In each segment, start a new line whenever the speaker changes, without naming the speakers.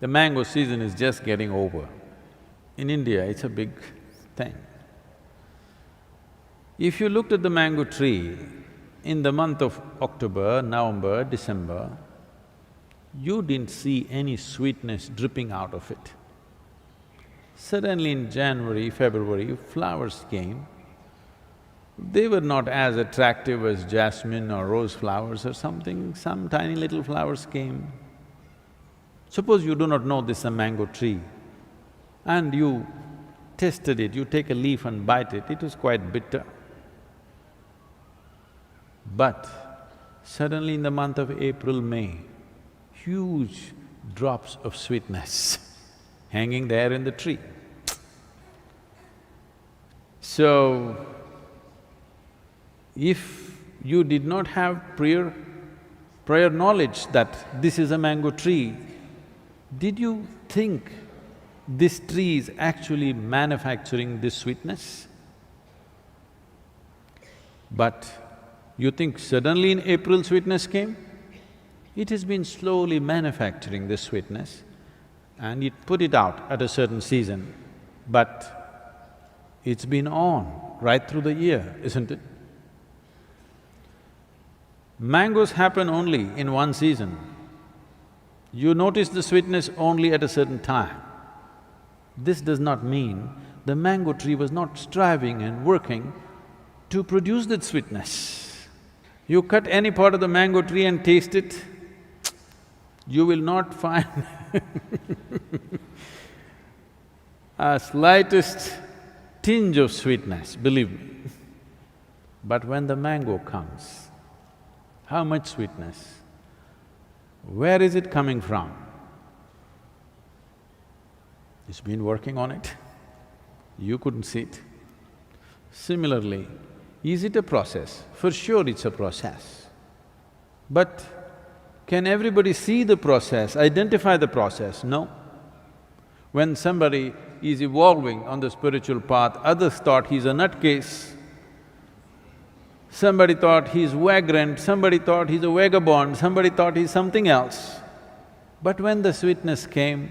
The mango season is just getting over. In India, it's a big thing. If you looked at the mango tree in the month of October, November, December, you didn't see any sweetness dripping out of it. Suddenly in January, February, flowers came. They were not as attractive as jasmine or rose flowers or something, some tiny little flowers came. Suppose you do not know this is a mango tree and you tasted it, you take a leaf and bite it, it was quite bitter. But suddenly in the month of April, May, huge drops of sweetness hanging there in the tree. So, if you did not have prior knowledge that this is a mango tree, did you think this tree is actually manufacturing this sweetness? But you think suddenly in April sweetness came? It has been slowly manufacturing this sweetness and it put it out at a certain season, but it's been on right through the year, isn't it? Mangoes happen only in one season. You notice the sweetness only at a certain time. This does not mean the mango tree was not striving and working to produce that sweetness. You cut any part of the mango tree and taste it, you will not find a slightest tinge of sweetness, believe me. But when the mango comes, how much sweetness? Where is it coming from? It's been working on it, you couldn't see it. Similarly, is it a process? For sure it's a process. But can everybody see the process, identify the process? No. When somebody is evolving on the spiritual path, others thought he's a nutcase. Somebody thought he's vagrant, somebody thought he's a vagabond, somebody thought he's something else. But when the sweetness came,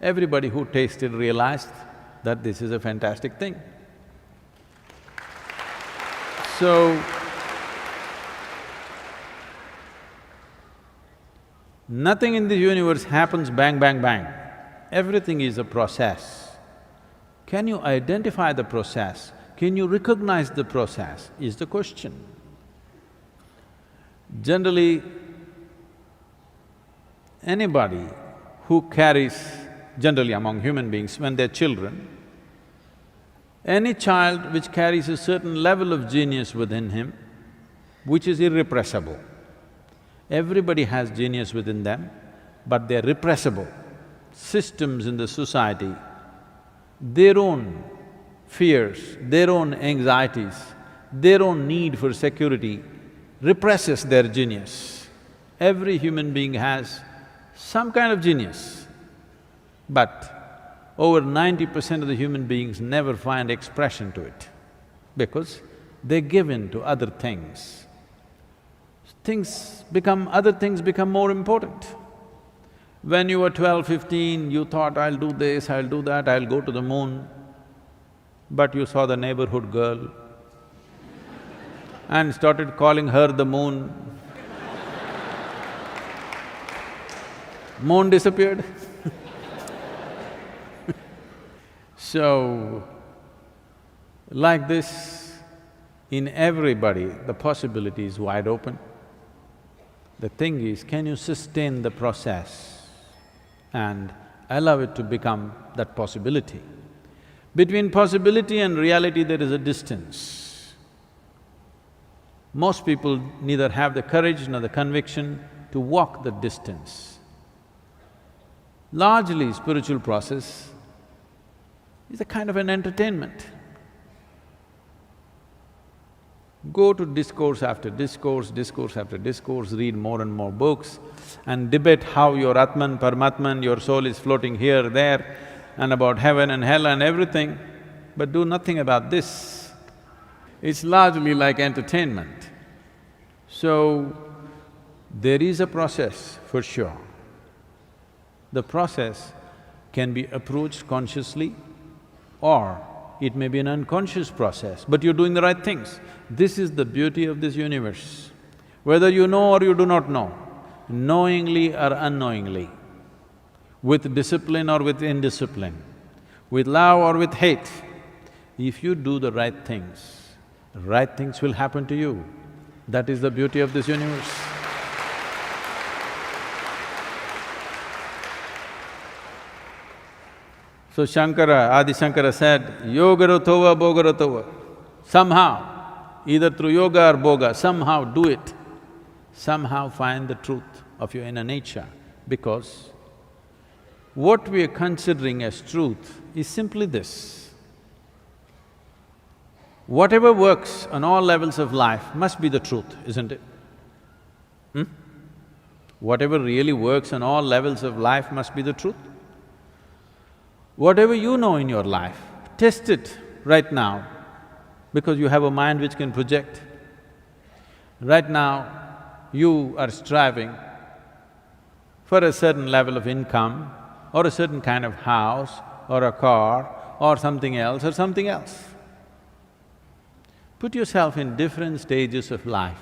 everybody who tasted realized that this is a fantastic thing. So, nothing in the universe happens bang, bang, bang. Everything is a process. Can you identify the process? Can you recognize the process, is the question. Generally, anybody who carries, generally among human beings, when they're children, any child which carries a certain level of genius within him, which is irrepressible. Everybody has genius within them, but they're repressible. Systems in the society, their own fears, their own anxieties, their own need for security represses their genius. Every human being has some kind of genius, but over 90% of the human beings never find expression to it because they give in to other things. Other things become more important. When you were 12, 15, you thought, I'll do this, I'll do that, I'll go to the moon. But you saw the neighborhood girl and started calling her the moon. Moon disappeared. So, like this, in everybody, the possibility is wide open. The thing is, can you sustain the process and allow it to become that possibility? Between possibility and reality, there is a distance. Most people neither have the courage nor the conviction to walk the distance. Largely, spiritual process is a kind of an entertainment. Go to discourse after discourse, discourse after discourse, read more and more books and debate how your Atman, Paramatman, your soul is floating here, there, and about heaven and hell and everything, but do nothing about this. It's largely like entertainment. So, there is a process for sure. The process can be approached consciously or it may be an unconscious process, but you're doing the right things. This is the beauty of this universe. Whether you know or you do not know, knowingly or unknowingly, with discipline or with indiscipline, with love or with hate, if you do the right things will happen to you. That is the beauty of this universe. So Adi Shankara said, yogaratova bhogaratova. Somehow, either through yoga or bhoga, somehow do it. Somehow find the truth of your inner nature, because what we are considering as truth is simply this. Whatever works on all levels of life must be the truth, isn't it? Whatever really works on all levels of life must be the truth. Whatever you know in your life, test it right now, because you have a mind which can project. Right now, you are striving for a certain level of income or a certain kind of house or a car or something else or something else. Put yourself in different stages of life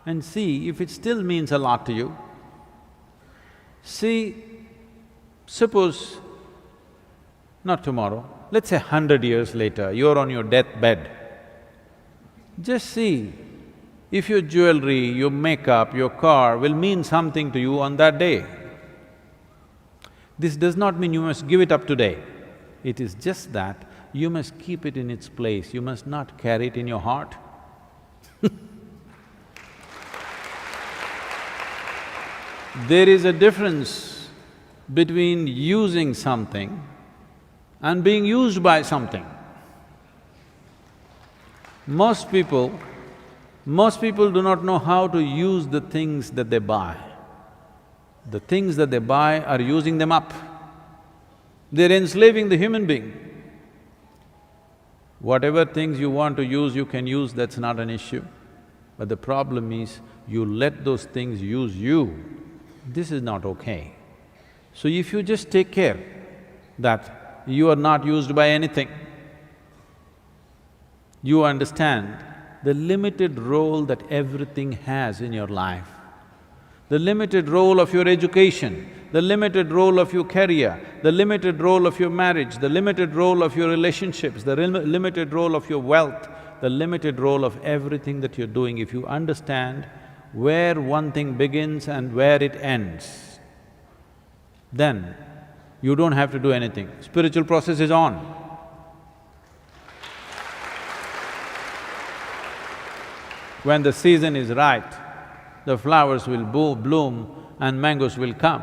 and see if it still means a lot to you. See, suppose not tomorrow, let's say 100 years later, you're on your deathbed. Just see if your jewelry, your makeup, your car will mean something to you on that day. This does not mean you must give it up today. It is just that you must keep it in its place, you must not carry it in your heart. There is a difference between using something and being used by something. Most people do not know how to use the things that they buy. The things that they buy are using them up. They're enslaving the human being. Whatever things you want to use, you can use, that's not an issue. But the problem is, you let those things use you. This is not okay. So if you just take care that you are not used by anything, you understand the limited role that everything has in your life, the limited role of your education, the limited role of your career, the limited role of your marriage, the limited role of your relationships, the limited role of your wealth, the limited role of everything that you're doing. If you understand where one thing begins and where it ends, then you don't have to do anything. Spiritual process is on. When the season is right, the flowers will bloom and mangoes will come.